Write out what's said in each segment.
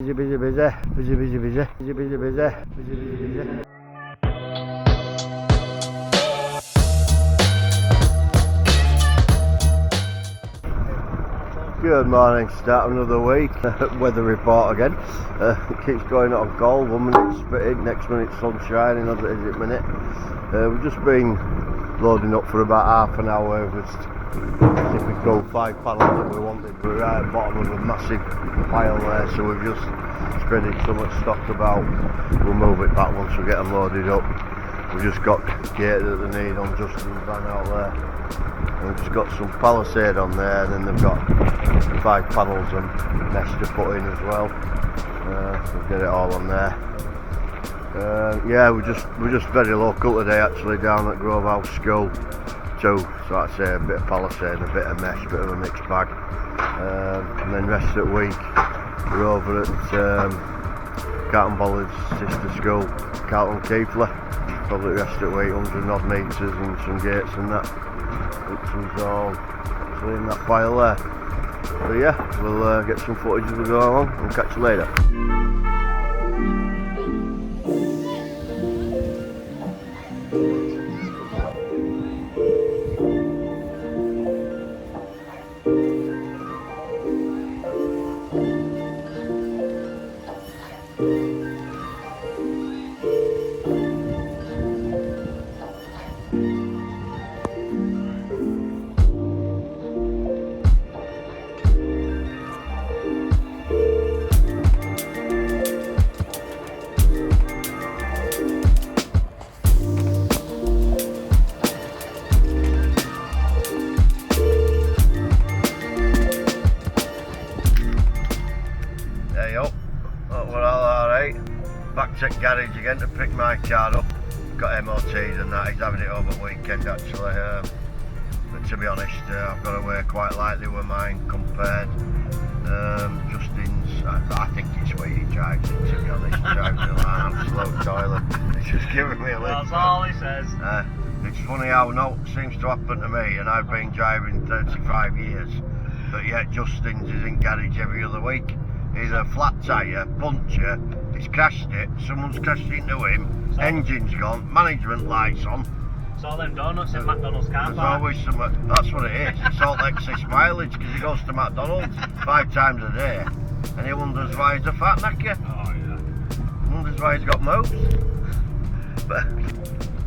Busy, busy, busy, busy, busy, busy, busy, busy, busy, busy, busy, busy. Good morning, start of another week. Weather report again. It keeps going on cold, 1 minute spitting, next minute sun shining, as it is at minute. We've just been loading up for about half an hour. It was typical 5 panels that we wanted. We're right at the bottom of a massive pile there, so we've just spreading so much stock about. We'll move it back once we get them loaded up. We've just got gate that they need on Justin's van out there. And we've just got some palisade on there, and then they've got 5 panels and mesh to put in as well. We'll get it all on there. Yeah, we're just very local today actually, down at Grove House School too. So I'd say a bit of palisade, a bit of mesh, a bit of a mixed bag. And then rest of the week we're over at Carlton Bollard's sister school, Carlton Keighley. Probably the rest of the week, 100 odd metres and some gates and that. Which is all actually in that pile there. So yeah, we'll get some footage as we go along and catch you later. Back to garage again to pick my car up. Got MOT'd and that. He's having it over the weekend actually. But to be honest, I've got away quite lightly with mine compared. Justin's, I think it's where he drives it, to be honest. He drives it like an absolute toilet. He's just giving me a lift. That's all he says. It's funny how no seems to happen to me, and I've been driving 35 years, but yet Justin's is in garage every other week. Either a flat tyre, puncture, he's crashed it, someone's crashed into him, engine's gone, management lights on. It's all them donuts in McDonald's car park. There's always some, that's what it is, it's all excess mileage because he goes to McDonald's 5 times a day and he wonders why he's a fat knacker. Oh yeah. Wonders why he's got moves. But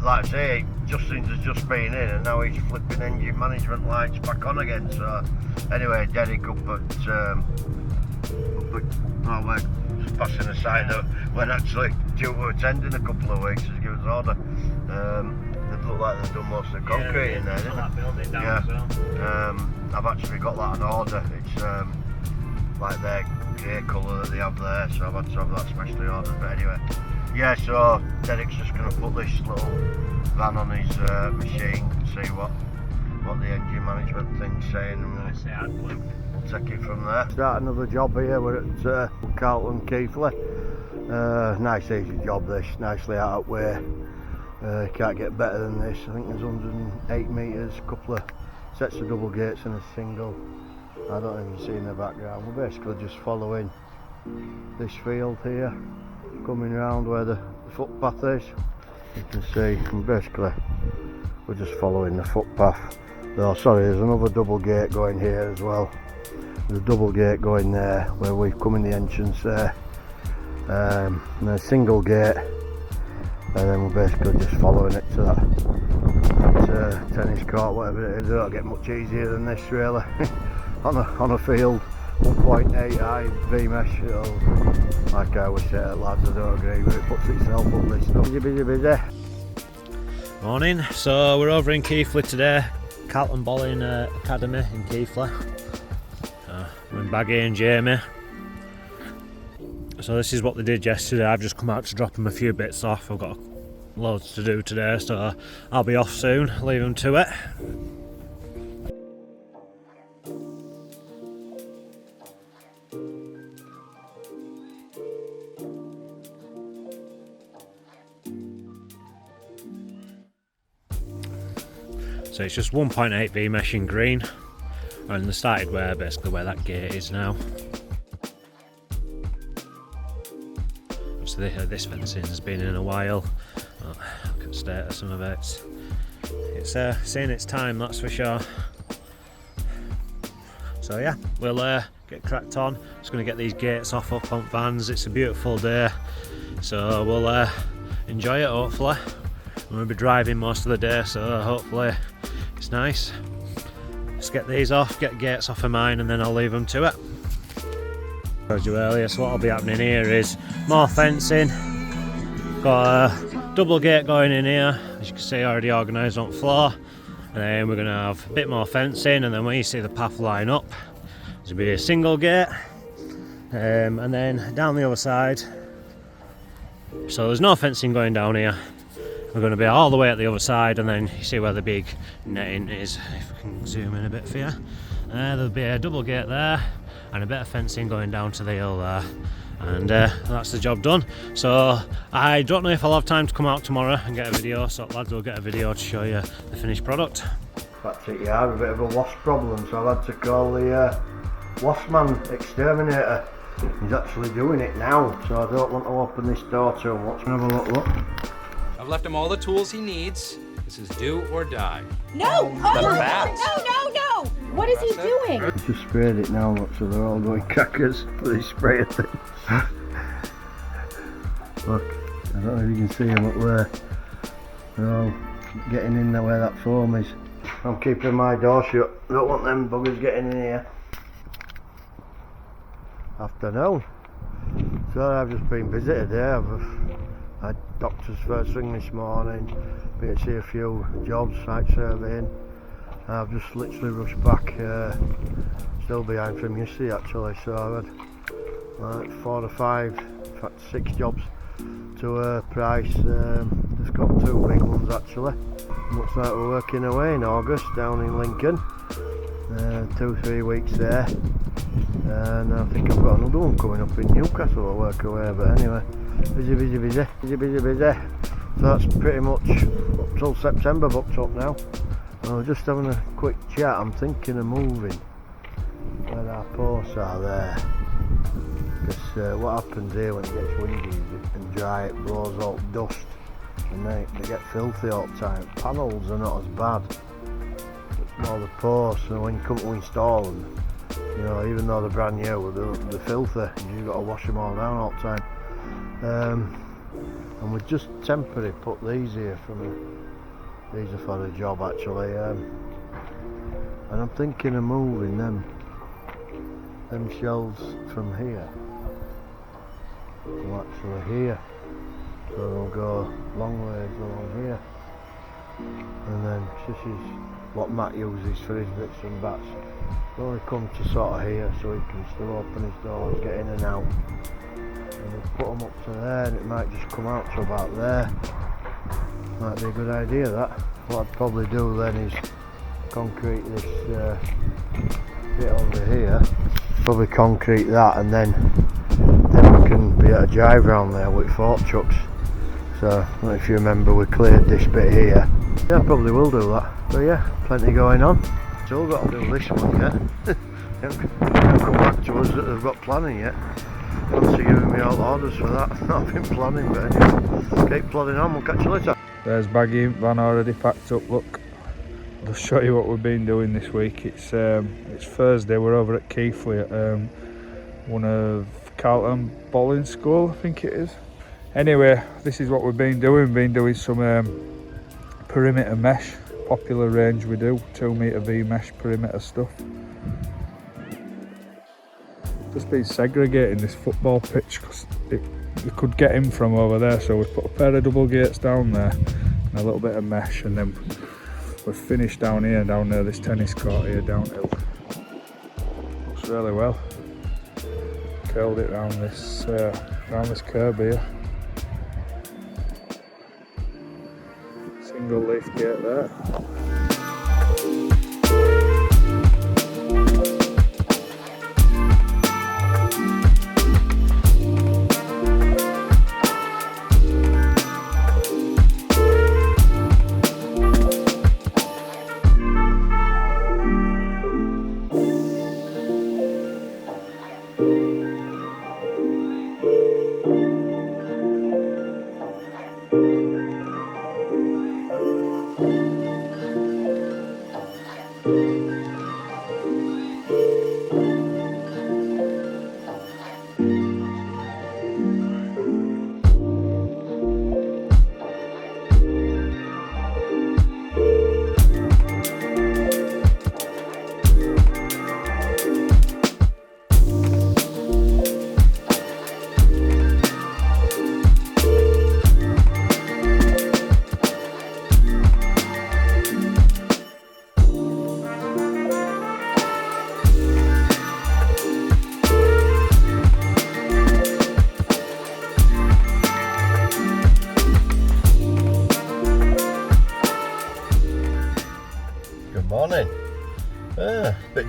like I say, Justin's has just been in and now he's flipping engine management lights back on again. So anyway, Derek up at we're just passing a sign that we're actually due to attend in a couple of weeks to give us an order. They look like they've done most of the concrete in there, didn't that building down as well. I've actually got that on order. It's like their grey colour that they have there, so I've had to have that specially ordered. But anyway, yeah, so Derek's just going to put this little van on his machine and see what the engine management thing's saying. And we'll take it from there. Start another job here. We're at Carlton Keighley. Nice easy job this, nicely out of way. Can't get better than this. I think there's 108 metres, a couple of sets of double gates and a single. I don't even see in the background. We're basically just following this field here, coming round where the footpath is. You can see, and basically we're just following the footpath. Oh, sorry, there's another double gate going here as well. There's a double gate going there where we've come in the entrance there, and a single gate, and then we're basically just following it to that tennis court, whatever it is. It don't get much easier than this really. on a field 1.8 high vmesh, like I always say to lads, I don't agree with it, puts itself up this stuff. Busy. Morning, so we're over in Keighley today, Carlton Bollard's Academy in Keighley. With Baggy and Jamie. So this is what they did yesterday. I've just come out to drop them a few bits off. I've got loads to do today, so I'll be off soon. Leave them to it. So it's just 1.8 vmesh in green. And they started basically where that gate is now. this fencing has been in a while. Look at the state of some of it. It's seeing its time, that's for sure. So yeah, we'll get cracked on. Just going to get these gates off up on vans. It's a beautiful day, so we'll enjoy it hopefully. We'll be driving most of the day, so hopefully it's nice. Let's get these off, get gates off of mine, and then I'll leave them to it. As I told you earlier, so what'll be happening here is more fencing. Got a double gate going in here, as you can see, already organised on the floor. And then we're going to have a bit more fencing, and then when you see the path line up, there'll be a single gate, and then down the other side. So there's no fencing going down here. We're going to be all the way at the other side, and then you see where the big netting is. If I can zoom in a bit for you, there'll be a double gate there, and a bit of fencing going down to the hill there. And that's the job done. So I don't know if I'll have time to come out tomorrow and get a video, so lads will get a video to show you the finished product. That's it, yeah, I have a bit of a wasp problem, so I've had to call the wasp man exterminator. He's actually doing it now, so I don't want to open this door too much. Have a look. I've left him all the tools he needs. This is do or die. No! Rubber bats. No! What is he doing? I've just sprayed it now, look, so they're all going crackers for this sprayer thing. Look, I don't know if you can see them up there. They're all getting in there where that foam is. I'm keeping my door shut. I don't want them buggers getting in here. Afternoon. So I've just been visited there. I've had doctors first thing this morning. Been to see a few jobs, site surveying. I've just literally rushed back, still behind from yesterday actually, so I've had like 4 or 5, in fact 6 jobs to price. Just got 2 big ones actually. Looks like we're working away in August down in Lincoln, 2-3 weeks there, and I think I've got another one coming up in Newcastle I'll work away, but anyway, busy. So that's pretty much up till September booked up now. I was just having a quick chat. I'm thinking of moving where our posts are there, because what happens here when it gets windy and dry, it blows out dust and they get filthy all the time. Panels are not as bad, it's more the posts, and when you come to install them, you know, even though they're brand new, they're filthy, you've got to wash them all down all the time. And we've just temporarily put these here these are for the job actually, and I'm thinking of moving them shelves from here to actually here, so they'll go long ways along here, and then this is what Matt uses for his bits and bats. They only come to sort of here, so he can still open his doors, get in and out, and we'll put them up to there, and it might just come out to about there. Might be a good idea that. What I'd probably do then is concrete this bit over here, probably concrete that, and then we can be able to drive around there with fork trucks. So if you remember, we cleared this bit here. Yeah, I probably will do that. But yeah, plenty going on. Still got to do this one yet. They haven't come back to us that they've got planning yet. Fancy giving me all orders for that. I've been planning, but anyway, keep plodding on. We'll catch you later. There's Baggy van already packed up. Look, I'll show you what we've been doing this week. It's Thursday. We're over at Keighley at one of Carlton bowling school, I think it is. Anyway, this is what we've been doing. We've been doing some perimeter mesh, popular range we do, 2 metre vmesh perimeter stuff. Just been segregating this football pitch because we could get in from over there, so we put a pair of double gates down there and a little bit of mesh, and then we're finished down here, down near this tennis court here downhill. Looks really well. Curled it round this curb here. Single leaf gate there.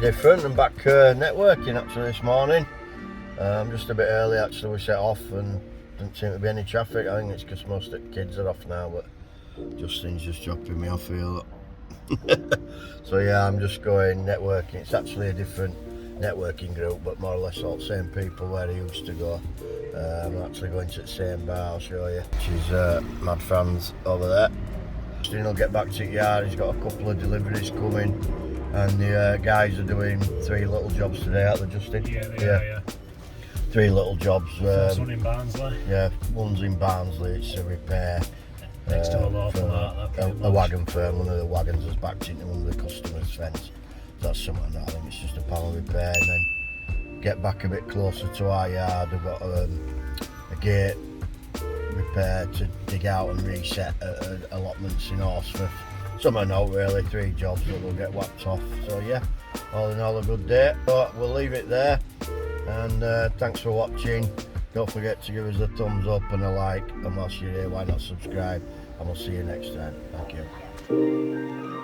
different. I'm back networking actually this morning. Just a bit early actually, we set off and didn't seem to be any traffic. I think it's because most of the kids are off now, but Justin's just dropping me off here. Look. So yeah, I'm just going networking. It's actually a different networking group, but more or less all the same people where I used to go. I'm actually going to the same bar, I'll show you, which is Mad Fans over there. Justin will get back to the yard, he's got a couple of deliveries coming, and the guys are doing 3 little jobs today, aren't they, Justin? Yeah, they are, yeah. 3 little jobs. First one in Barnsley. Yeah, one's in Barnsley, it's a repair. Next to a local a wagon firm, one of the wagons has backed into one of the customers' fence. That's something that I think it's just a power repair, and then get back a bit closer to our yard. We've got a gate repair to dig out and reset allotments in Horsforth. Something out really, 3 jobs that will get whacked off. So yeah, all in all a good day. But we'll leave it there, and thanks for watching. Don't forget to give us a thumbs up and a like, and whilst you're here, why not subscribe, and we'll see you next time. Thank you.